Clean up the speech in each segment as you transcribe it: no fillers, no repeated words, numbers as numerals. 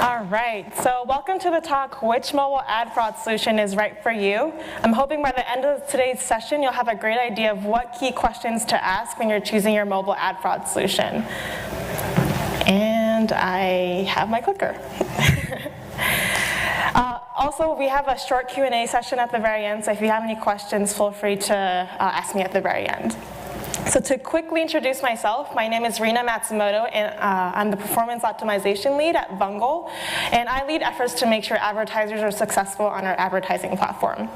All right, so welcome to the talk, Which Mobile Ad Fraud Solution is Right for You? I'm hoping by the end of today's session, you'll have a great idea of what key questions to ask when you're choosing your mobile ad fraud solution. And I have my clicker. Also, we have a short Q&A session at the very end, so if you have any questions, feel free to ask me at the very end. So to quickly introduce myself, my name is Rina Matsumoto, and I'm the Performance Optimization Lead at Vungle, and I lead efforts to make sure advertisers are successful on our advertising platform.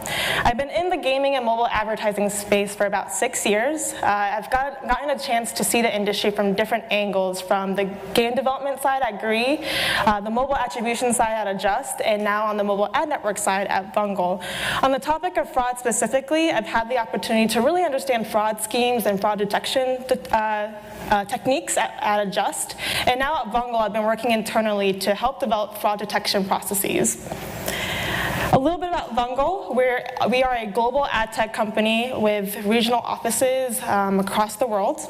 I've been in the gaming and mobile advertising space for about 6 years. I've gotten a chance to see the industry from different angles, from the game development side at Gree, the mobile attribution side at Adjust, and now on the mobile ad network side at Vungle. On the topic of fraud specifically, I've had the opportunity to really understand fraud schemes and fraud detection techniques at Adjust, and now at Vungle I've been working internally to help develop fraud detection processes. A little bit about Vungle. We are a global ad tech company with regional offices across the world.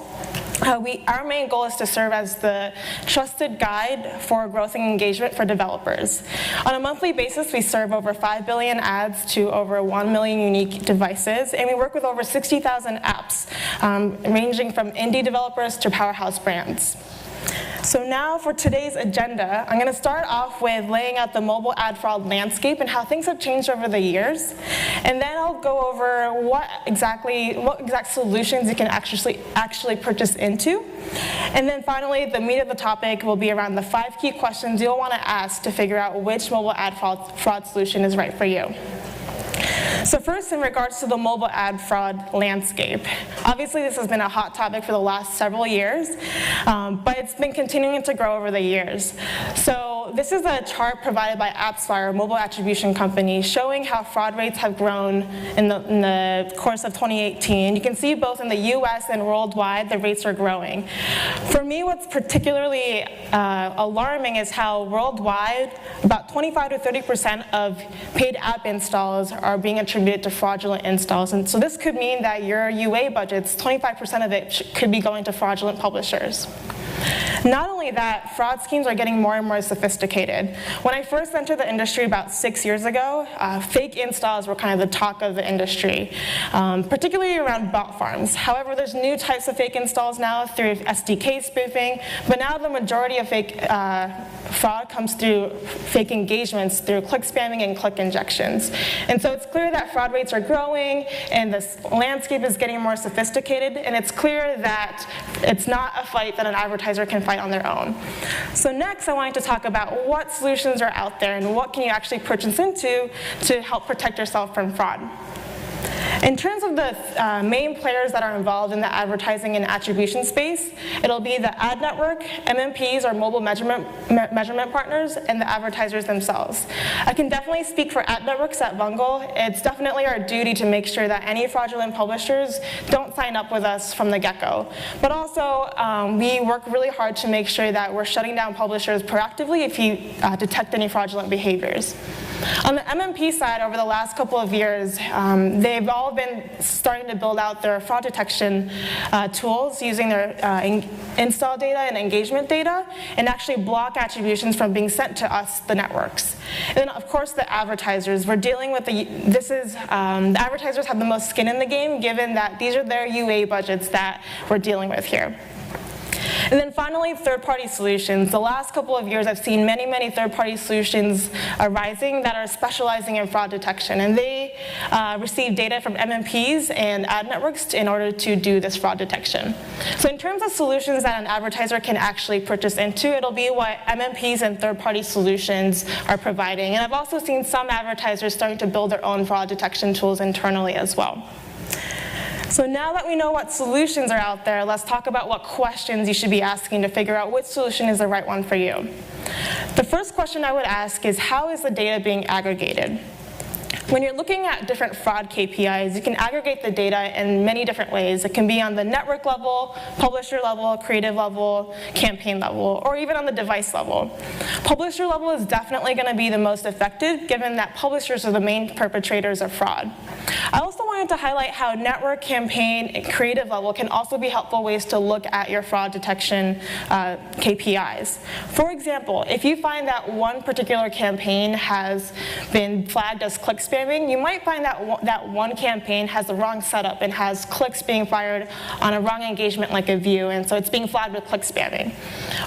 Our main goal is to serve as the trusted guide for growth and engagement for developers. On a monthly basis, we serve over 5 billion ads to over 1 million unique devices, and we work with over 60,000 apps, ranging from indie developers to powerhouse brands. So now for today's agenda, I'm going to start off with laying out the mobile ad fraud landscape and how things have changed over the years. And then I'll go over what exact solutions you can actually purchase into. And then finally, the meat of the topic will be around the 5 key questions you'll want to ask to figure out which mobile ad fraud solution is right for you. So first, in regards to the mobile ad fraud landscape, obviously this has been a hot topic for the last several years, but it's been continuing to grow over the years. So this is a chart provided by AppsFlyer, a mobile attribution company, showing how fraud rates have grown in the course of 2018. You can see both in the US and worldwide, the rates are growing. For me, what's particularly alarming is how worldwide, about 25 to 30% of paid app installs are being attributed to fraudulent installs. And so this could mean that your UA budgets, 25% of it could be going to fraudulent publishers. Not only that, fraud schemes are getting more and more sophisticated. When I first entered the industry about 6 years ago, fake installs were kind of the talk of the industry, particularly around bot farms. However, there's new types of fake installs now through SDK spoofing, but now the majority of fake fraud comes through fake engagements through click spamming and click injections. And so it's clear that fraud rates are growing and this landscape is getting more sophisticated, and it's clear that it's not a fight that an advertiser can fight on their own. So next, I wanted to talk about what solutions are out there and what can you actually purchase into to help protect yourself from fraud. In terms of the main players that are involved in the advertising and attribution space, it'll be the ad network, MMPs or mobile measurement partners, and the advertisers themselves. I can definitely speak for ad networks at Vungle. It's definitely our duty to make sure that any fraudulent publishers don't sign up with us from the get-go. But also, we work really hard to make sure that we're shutting down publishers proactively if you detect any fraudulent behaviors. On the MMP side, over the last couple of years, they've all been starting to build out their fraud detection tools using their install data and engagement data, and actually block attributions from being sent to us, the networks. And then, of course, the advertisers. We're dealing with the advertisers have the most skin in the game, given that these are their UA budgets that we're dealing with here. And then finally, third-party solutions. The last couple of years, I've seen many third-party solutions arising that are specializing in fraud detection. And they receive data from MMPs and ad networks in order to do this fraud detection. So in terms of solutions that an advertiser can actually purchase into, it'll be what MMPs and third-party solutions are providing. And I've also seen some advertisers starting to build their own fraud detection tools internally as well. So now that we know what solutions are out there, let's talk about what questions you should be asking to figure out which solution is the right one for you. The first question I would ask is, how is the data being aggregated? When you're looking at different fraud KPIs, you can aggregate the data in many different ways. It can be on the network level, publisher level, creative level, campaign level, or even on the device level. Publisher level is definitely going to be the most effective, given that publishers are the main perpetrators of fraud. I also want wanted to highlight how network, campaign, and creative level can also be helpful ways to look at your fraud detection KPIs. For example, if you find that one particular campaign has been flagged as click spamming, you might find that that one campaign has the wrong setup and has clicks being fired on a wrong engagement like a view, and so it's being flagged with click spamming.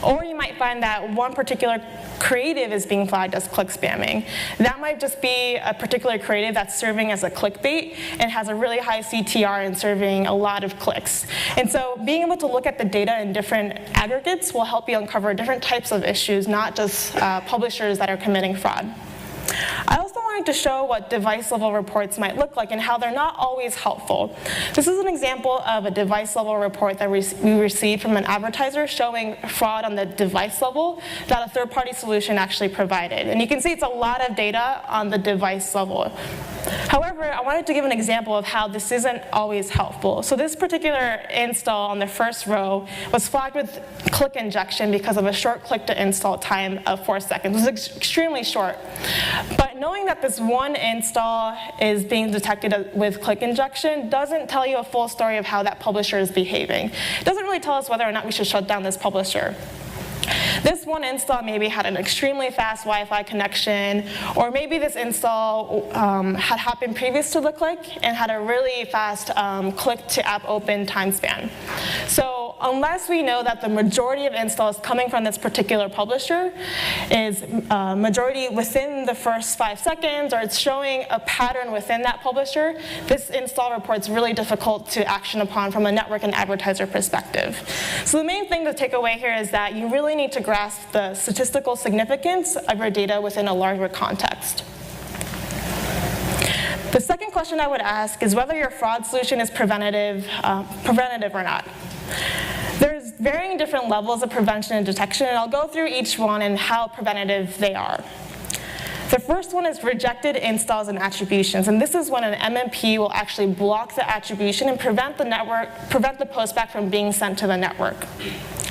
Or you might find that one particular creative is being flagged as click spamming. That might just be a particular creative that's serving as a clickbait and has a really high CTR and serving a lot of clicks. And so being able to look at the data in different aggregates will help you uncover different types of issues, not just publishers that are committing fraud. I also wanted to show what device-level reports might look like and how they're not always helpful. This is an example of a device-level report that we received from an advertiser showing fraud on the device level that a third-party solution actually provided. And you can see it's a lot of data on the device level. However, I wanted to give an example of how this isn't always helpful. So this particular install on the first row was flagged with click injection because of a short click-to-install time of 4 seconds. It was extremely short. But knowing that this one install is being detected with click injection doesn't tell you a full story of how that publisher is behaving. It doesn't really tell us whether or not we should shut down this publisher. This one install maybe had an extremely fast Wi-Fi connection, or maybe this install had happened previous to the click and had a really fast click to app open time span. So unless we know that the majority of installs coming from this particular publisher is majority within the first 5 seconds, or it's showing a pattern within that publisher, this install report's really difficult to action upon from a network and advertiser perspective. So the main thing to take away here is that you really need to grasp the statistical significance of your data within a larger context. The second question I would ask is whether your fraud solution is preventative or not. There's varying different levels of prevention and detection, and I'll go through each one and how preventative they are. The first one is rejected installs and attributions, and this is when an MMP will actually block the attribution and prevent the postback from being sent to the network.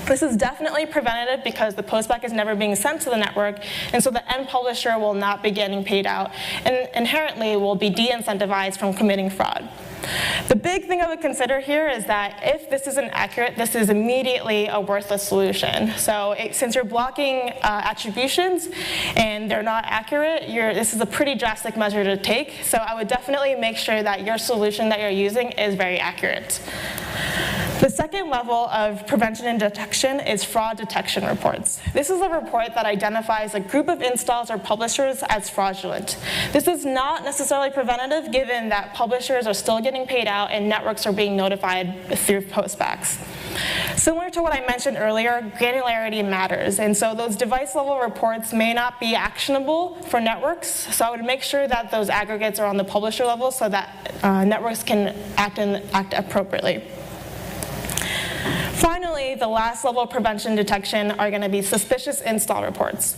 This is definitely preventative because the postback is never being sent to the network, and so the end publisher will not be getting paid out, and inherently will be de-incentivized from committing fraud. The big thing I would consider here is that if this isn't accurate, this is immediately a worthless solution. So since you're blocking attributions and they're not accurate, this is a pretty drastic measure to take. So I would definitely make sure that your solution that you're using is very accurate. The second level of prevention and detection is fraud detection reports. This is a report that identifies a group of installs or publishers as fraudulent. This is not necessarily preventative given that publishers are still getting paid out and networks are being notified through postbacks. Similar to what I mentioned earlier, granularity matters, and so those device-level reports may not be actionable for networks, so I would make sure that those aggregates are on the publisher level so that networks can act appropriately. Finally, the last level of prevention detection are going to be suspicious install reports.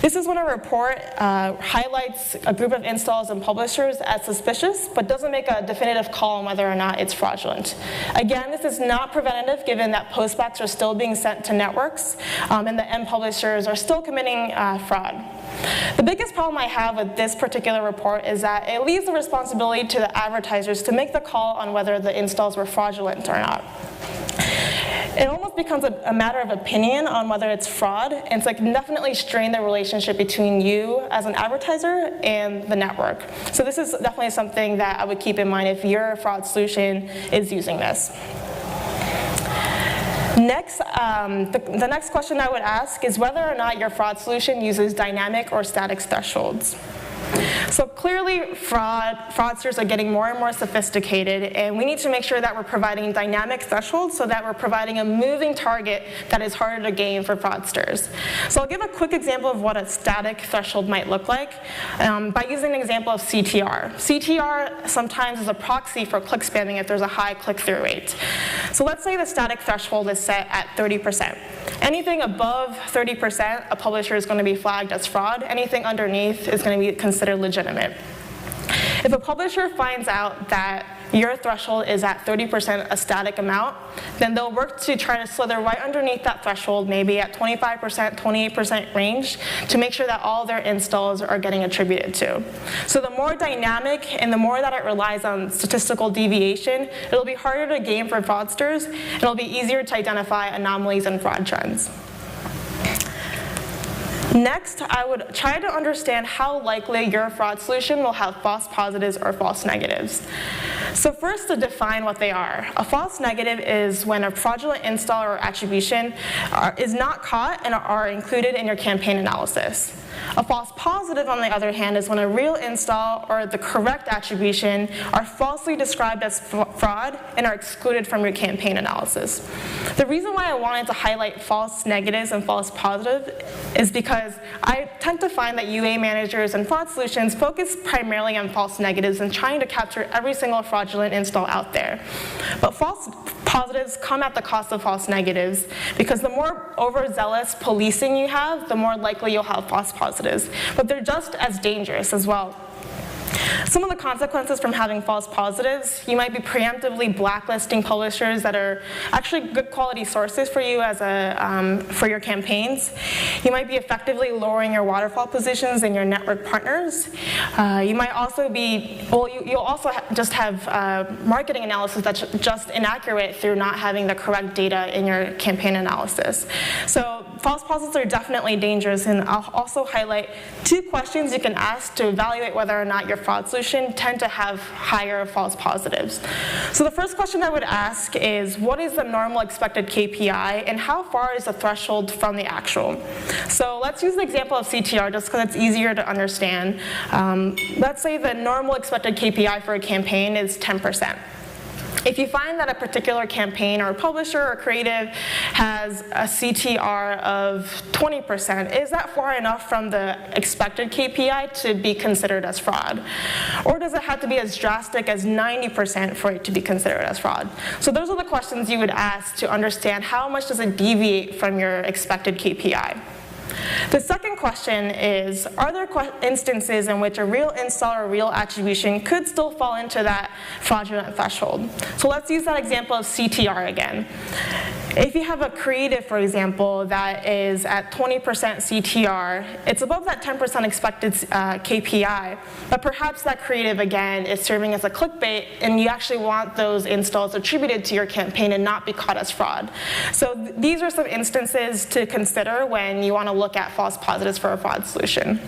This is when a report highlights a group of installs and publishers as suspicious, but doesn't make a definitive call on whether or not it's fraudulent. Again, this is not preventative given that postbacks are still being sent to networks and the end publishers are still committing fraud. The biggest problem I have with this particular report is that it leaves the responsibility to the advertisers to make the call on whether the installs were fraudulent or not. It almost becomes a matter of opinion on whether it's fraud, and so it can definitely strain the relationship between you as an advertiser and the network. So this is definitely something that I would keep in mind if your fraud solution is using this. Next, the next question I would ask is whether or not your fraud solution uses dynamic or static thresholds. So clearly, fraudsters are getting more and more sophisticated, and we need to make sure that we're providing dynamic thresholds so that we're providing a moving target that is harder to gain for fraudsters. So I'll give a quick example of what a static threshold might look like by using an example of CTR. CTR sometimes is a proxy for click spamming if there's a high click-through rate. So let's say the static threshold is set at 30%. Anything above 30%, a publisher is going to be flagged as fraud. Anything underneath is going to be considered legitimate. If a publisher finds out that your threshold is at 30% a static amount, then they'll work to try to slither right underneath that threshold, maybe at 25%, 28% range, to make sure that all their installs are getting attributed to. So the more dynamic and the more that it relies on statistical deviation, it'll be harder to game for fraudsters, and it'll be easier to identify anomalies and fraud trends. Next, I would try to understand how likely your fraud solution will have false positives or false negatives. So first, to define what they are. A false negative is when a fraudulent install or attribution is not caught and are included in your campaign analysis. A false positive, on the other hand, is when a real install or the correct attribution are falsely described as fraud and are excluded from your campaign analysis. The reason why I wanted to highlight false negatives and false positive is because I tend to find that UA managers and fraud solutions focus primarily on false negatives and trying to capture every single fraudulent install out there. But false positives come at the cost of false negatives, because the more overzealous policing you have, the more likely you'll have false positives. But they're just as dangerous as well. Some of the consequences from having false positives: you might be preemptively blacklisting publishers that are actually good quality sources for you as for your campaigns. You might be effectively lowering your waterfall positions in your network partners. You might also be, you'll also just have marketing analysis that's just inaccurate through not having the correct data in your campaign analysis. So false positives are definitely dangerous, and I'll also highlight 2 questions you can ask to evaluate whether or not your fraud solution tend to have higher false positives. So the first question I would ask is, what is the normal expected KPI, and how far is the threshold from the actual? So let's use the example of CTR just because it's easier to understand. Let's say the normal expected KPI for a campaign is 10%. If you find that a particular campaign or publisher or creative has a CTR of 20%, is that far enough from the expected KPI to be considered as fraud? Or does it have to be as drastic as 90% for it to be considered as fraud? So those are the questions you would ask to understand how much does it deviate from your expected KPI. The second question is, are there instances in which a real install or real attribution could still fall into that fraudulent threshold? So let's use that example of CTR again. If you have a creative, for example, that is at 20% CTR, it's above that 10% expected KPI, but perhaps that creative, again, is serving as a clickbait, and you actually want those installs attributed to your campaign and not be caught as fraud. So these are some instances to consider when you want to look at false positives for a fraud solution.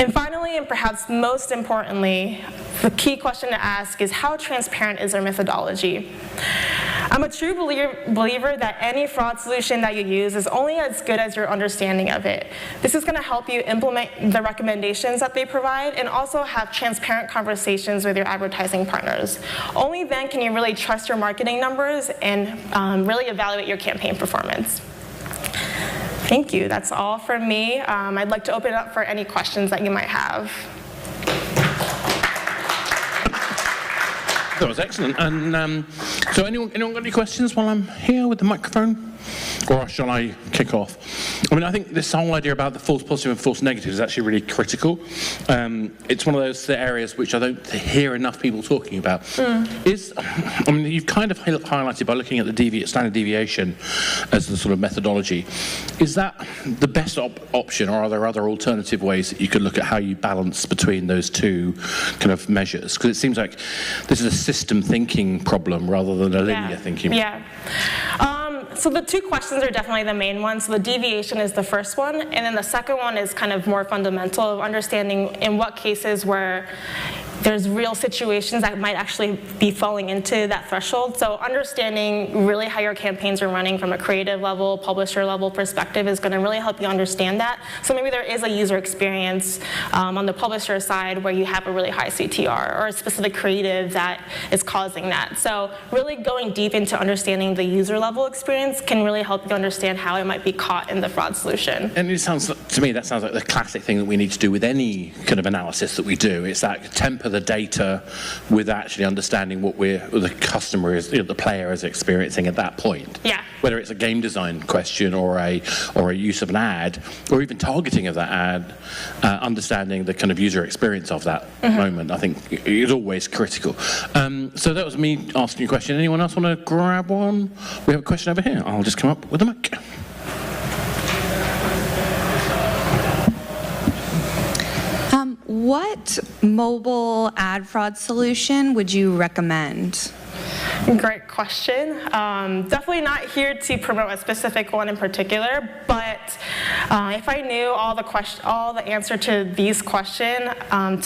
And finally, and perhaps most importantly, the key question to ask is, how transparent is our methodology? I'm a true believer that any fraud solution that you use is only as good as your understanding of it. This is going to help you implement the recommendations that they provide and also have transparent conversations with your advertising partners. Only then can you really trust your marketing numbers and really evaluate your campaign performance. Thank you. That's all from me. I'd like to open it up for any questions that you might have. That was excellent. And so anyone got any questions while I'm here with the microphone? Or shall I kick off? I mean, I think this whole idea about the false positive and false negative is actually really critical. It's one of those areas which I don't hear enough people talking about. I mean, you've kind of highlighted by looking at the standard deviation as the sort of methodology. Is that the best option, or are there other alternative ways that you could look at how you balance between those two kind of measures? Because it seems like this is a system thinking problem rather than a linear thinking. Yeah. So the 2 questions are definitely the main ones. So the deviation is the first one, and then the second one is kind of more fundamental, of understanding in what cases where there's real situations that might actually be falling into that threshold. So understanding really how your campaigns are running from a creative level, publisher level perspective is going to really help you understand that. So maybe there is a user experience on the publisher side where you have a really high CTR or a specific creative that is causing that. So really going deep into understanding the user level experience can really help you understand how it might be caught in the fraud solution. And it sounds, to me, that sounds like the classic thing that we need to do with any kind of analysis that we do. It's that temper the data with actually understanding what the customer is, the player is experiencing at that point. Yeah. Whether it's a game design question or a use of an ad, or even targeting of that ad, understanding the kind of user experience of that moment, I think is always critical. So that was me asking you a question. Anyone else want to grab one? We have a question over here. I'll just come up with the mic. What mobile ad fraud solution would you recommend? Great question. Definitely not here to promote a specific one in particular, but if I knew all the answer to these questions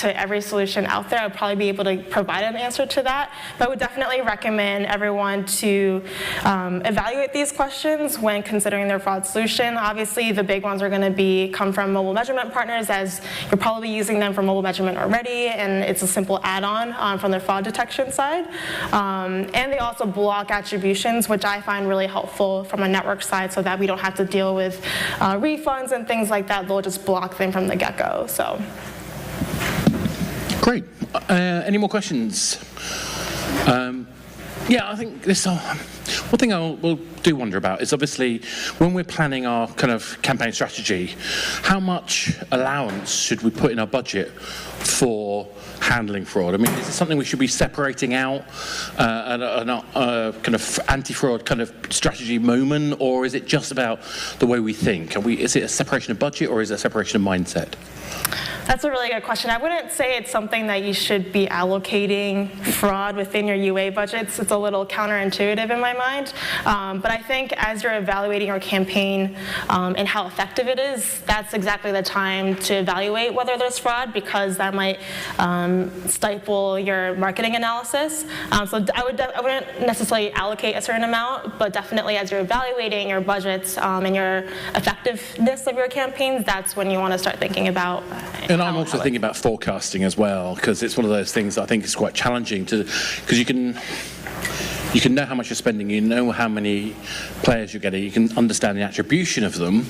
to every solution out there, I'd probably be able to provide an answer to that. But I would definitely recommend everyone to evaluate these questions when considering their fraud solution. Obviously, the big ones are going to come from mobile measurement partners, as you're probably using them for mobile measurement already, and it's a simple add-on from their fraud detection side. And they also block attributions, which I find really helpful from a network side, so that we don't have to deal with refunds and things like that. They'll just block them from the get-go. So. Great. Any more questions? Yeah, I think one thing I will do wonder about is obviously when we're planning our kind of campaign strategy, how much allowance should we put in our budget for handling fraud? I mean, is it something we should be separating out a kind of anti-fraud kind of strategy moment, or is it just about the way we think? Is it a separation of budget, or is it a separation of mindset? That's a really good question. I wouldn't say it's something that you should be allocating fraud within your UA budgets. It's a little counterintuitive in my mind. But I think as you're evaluating your campaign and how effective it is, that's exactly the time to evaluate whether there's fraud, because that might stifle your marketing analysis. So I wouldn't necessarily allocate a certain amount, but definitely as you're evaluating your budgets and your effectiveness of your campaigns, that's when you want to start thinking about. And I'm also thinking about forecasting as well, because it's one of those things that I think is quite challenging because you can know how much you're spending, you know how many players you're getting, you can understand the attribution of them,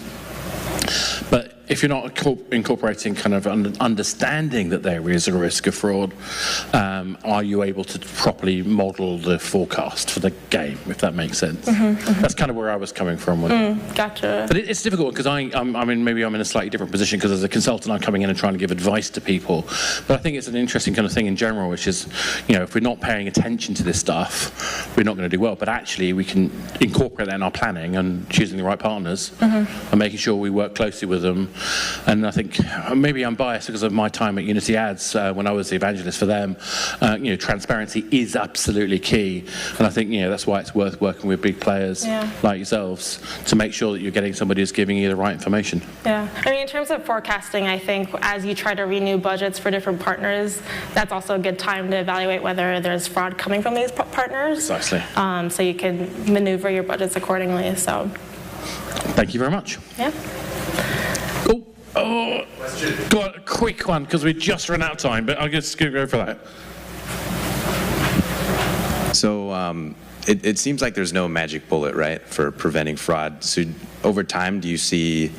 but if you're not incorporating kind of understanding that there is a risk of fraud, are you able to properly model the forecast for the game, if that makes sense? That's kind of where I was coming from with it. Gotcha. But it's difficult because maybe I'm in a slightly different position, because as a consultant I'm coming in and trying to give advice to people. But I think it's an interesting kind of thing in general, which is, if we're not paying attention to this stuff, we're not going to do well. But actually we can incorporate that in our planning and choosing the right partners and making sure we work closely with them. And I think maybe I'm biased because of my time at Unity Ads when I was the evangelist for them. Transparency is absolutely key, and I think that's why it's worth working with big players like yourselves to make sure that you're getting somebody who's giving you the right information. Yeah, I mean, in terms of forecasting, I think as you try to renew budgets for different partners, that's also a good time to evaluate whether there's fraud coming from these partners. Precisely. So you can maneuver your budgets accordingly. So. Thank you very much. Yeah. Oh, got a quick one because we just ran out of time, but I'll just go for that. So it seems like there's no magic bullet, right, for preventing fraud. So over time, do you see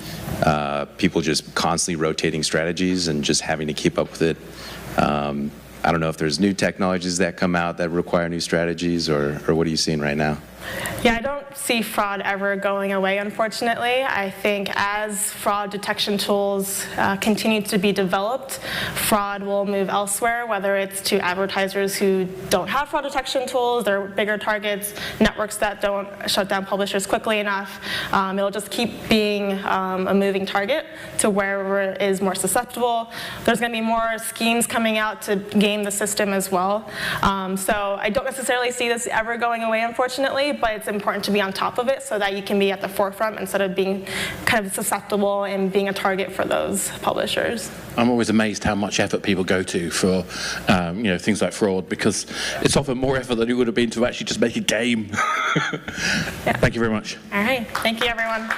people just constantly rotating strategies and just having to keep up with it? I don't know if there's new technologies that come out that require new strategies, or what are you seeing right now? Yeah, I don't see fraud ever going away, unfortunately. I think as fraud detection tools continue to be developed, fraud will move elsewhere, whether it's to advertisers who don't have fraud detection tools, they're bigger targets, networks that don't shut down publishers quickly enough. It'll just keep being a moving target to wherever it is more susceptible. There's going to be more schemes coming out to game the system as well. So I don't necessarily see this ever going away, unfortunately, but it's important to be on top of it so that you can be at the forefront instead of being kind of susceptible and being a target for those publishers. I'm always amazed how much effort people go to for things like fraud, because it's often more effort than it would have been to actually just make a game. Yeah. Thank you very much. All right. Thank you, everyone.